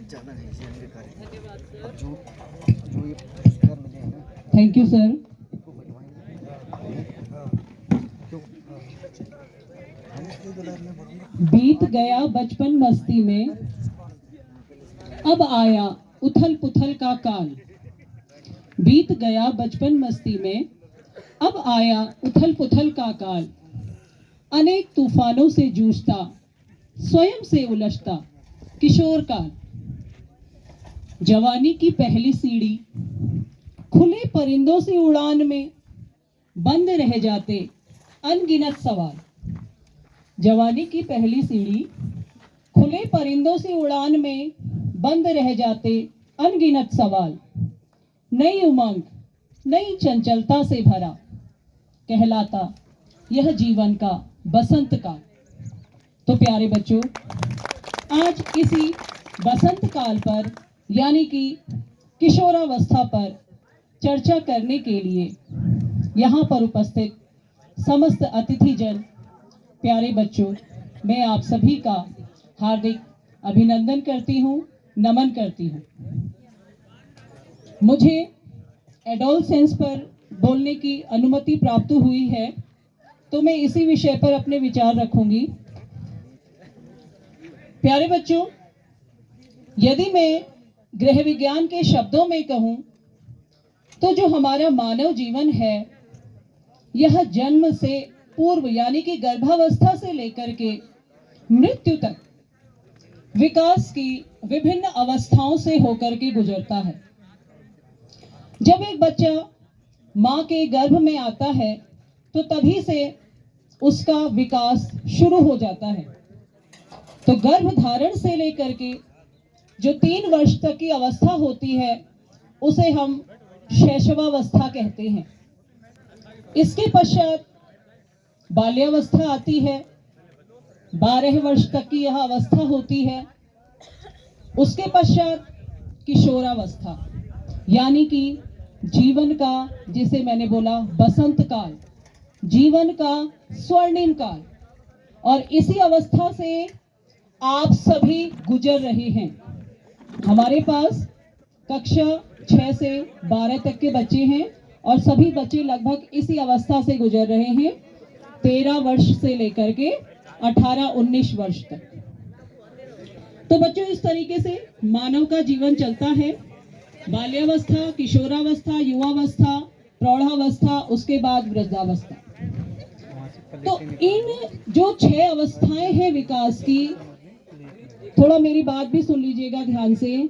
ज़्यादा नहीं से करें। अब जो जो ये पुरस्कार मिले हैं ना, थैंक यू सर। इनको बंटवाएंगे। क्यों हम इसलिए दुलार में बोलूँगा। बीत गया बचपन मस्ती में, अब आया उथल पुथल का काल। बीत गया बचपन मस्ती में, अब आया उथल पुथल का काल। अनेक तूफानों से जूझता, स्वयं से उलझता किशोर काल। जवानी की पहली सीढ़ी, खुले परिंदों से उड़ान में बंद रह जाते अनगिनत सवाल। जवानी की पहली सीढ़ी, खुले परिंदों से उड़ान में बंद रह जाते अनगिनत सवाल। नई उमंग, नई चंचलता से भरा कहलाता यह जीवन का बसंत काल। तो प्यारे बच्चों, आज इसी बसंत काल पर यानी कि किशोरावस्था पर चर्चा करने के लिए यहाँ पर उपस्थित समस्त अतिथिजन, प्यारे बच्चों, मैं आप सभी का हार्दिक अभिनंदन करती हूँ, नमन करती हूँ। मुझे एडोलसेंस पर बोलने की अनुमति प्राप्त हुई है, तो मैं इसी विषय पर अपने विचार रखूंगी। प्यारे बच्चों, यदि मैं गृह विज्ञान के शब्दों में कहूं तो जो हमारा मानव जीवन है, यह जन्म से पूर्व यानी कि गर्भावस्था से लेकर के मृत्यु तक विकास की विभिन्न अवस्थाओं से होकर के गुजरता है। जब एक बच्चा मां के गर्भ में आता है तो तभी से उसका विकास शुरू हो जाता है। तो गर्भ धारण से लेकर के जो 3 वर्ष तक की अवस्था होती है, उसे हम शैशवावस्था कहते हैं। इसके पश्चात बाल्यावस्था आती है, 12 वर्ष तक की यह अवस्था होती है। उसके पश्चात किशोरावस्था यानी कि जीवन का, जिसे मैंने बोला बसंत काल, जीवन का स्वर्णिम काल। और इसी अवस्था से आप सभी गुजर रहे हैं। हमारे पास कक्षा 6 से 12 तक के बच्चे हैं और सभी बच्चे लगभग इसी अवस्था से गुजर रहे हैं, 13 वर्ष से लेकर के 18-19 वर्ष तक। तो बच्चों, इस तरीके से मानव का जीवन चलता है। बाल्यावस्था, किशोरावस्था, युवावस्था, प्रौढ़ावस्था, उसके बाद वृद्धावस्था। तो इन जो 6 अवस्थाएं हैं विकास की, थोड़ा मेरी बात भी सुन लीजिएगा ध्यान से।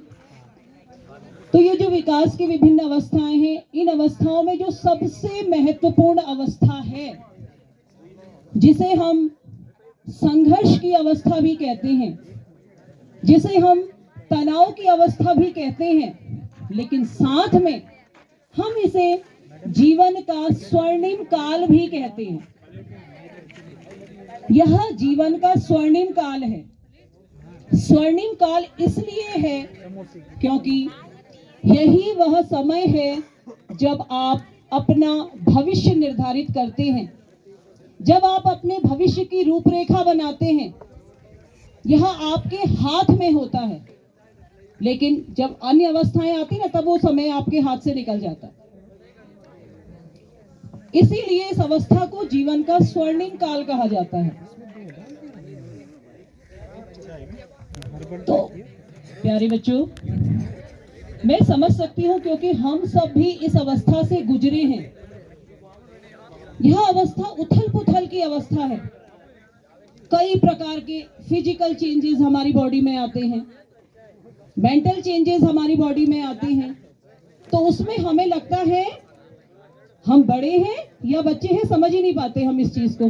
तो ये जो विकास की विभिन्न अवस्थाएं हैं, इन अवस्थाओं में जो सबसे महत्वपूर्ण अवस्था है, जिसे हम संघर्ष की अवस्था भी कहते हैं, जिसे हम तनाव की अवस्था भी कहते हैं, लेकिन साथ में हम इसे जीवन का स्वर्णिम काल भी कहते हैं। यह जीवन का स्वर्णिम काल है। स्वर्णिम काल इसलिए है क्योंकि यही वह समय है जब आप अपना भविष्य निर्धारित करते हैं, जब आप अपने भविष्य की रूपरेखा बनाते हैं। यह आपके हाथ में होता है, लेकिन जब अन्य अवस्थाएं आती ना, तब वो समय आपके हाथ से निकल जाता है। इसीलिए इस अवस्था को जीवन का स्वर्णिम काल कहा जाता है। तो प्यारे बच्चों, मैं समझ सकती हूं क्योंकि हम सब भी इस अवस्था से गुजरे हैं। यह अवस्था उथल पुथल की अवस्था है। कई प्रकार के फिजिकल चेंजेस हमारी बॉडी में आते हैं, मेंटल चेंजेस हमारी बॉडी में आते हैं। तो उसमें हमें लगता है हम बड़े हैं या बच्चे हैं, समझ ही नहीं पाते हम इस चीज को।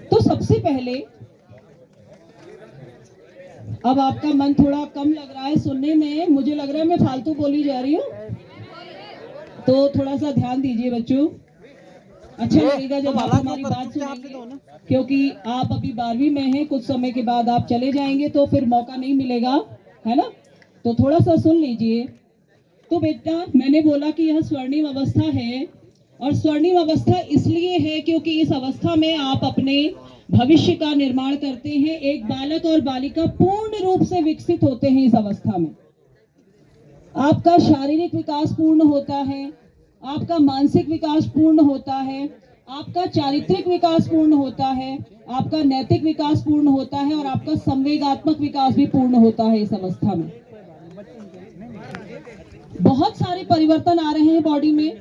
तो सबसे पहले, अब आपका मन थोड़ा कम लग रहा है सुनने में, मुझे लग रहा है मैं फालतू बोली जा रही हूँ, तो थोड़ा सा ध्यान दीजिए बच्चों। अच्छा लगेगा जब आप हमारी बात सुनेंगे, क्योंकि आप अभी 12वीं में हैं, कुछ समय के बाद आप चले जाएंगे तो फिर मौका नहीं मिलेगा, है ना। तो थोड़ा सा सुन लीजिए। तो बेटा, मैंने बोला कि यह स्वर्णिम अवस्था है, और स्वर्णिम अवस्था इसलिए है क्योंकि इस अवस्था में आप अपने भविष्य का निर्माण करते हैं। एक बालक और बालिका पूर्ण रूप से विकसित होते हैं इस अवस्था में। आपका शारीरिक विकास पूर्ण होता है, आपका मानसिक विकास पूर्ण होता है, आपका चारित्रिक विकास पूर्ण होता है, आपका नैतिक विकास पूर्ण होता है और आपका संवेगात्मक विकास भी पूर्ण होता है इस अवस्था में। बहुत सारे परिवर्तन आ रहे हैं बॉडी में।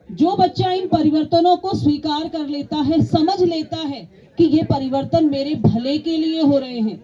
जो बच्चा इन परिवर्तनों को स्वीकार कर लेता है, समझ लेता है कि ये परिवर्तन मेरे भले के लिए हो रहे हैं,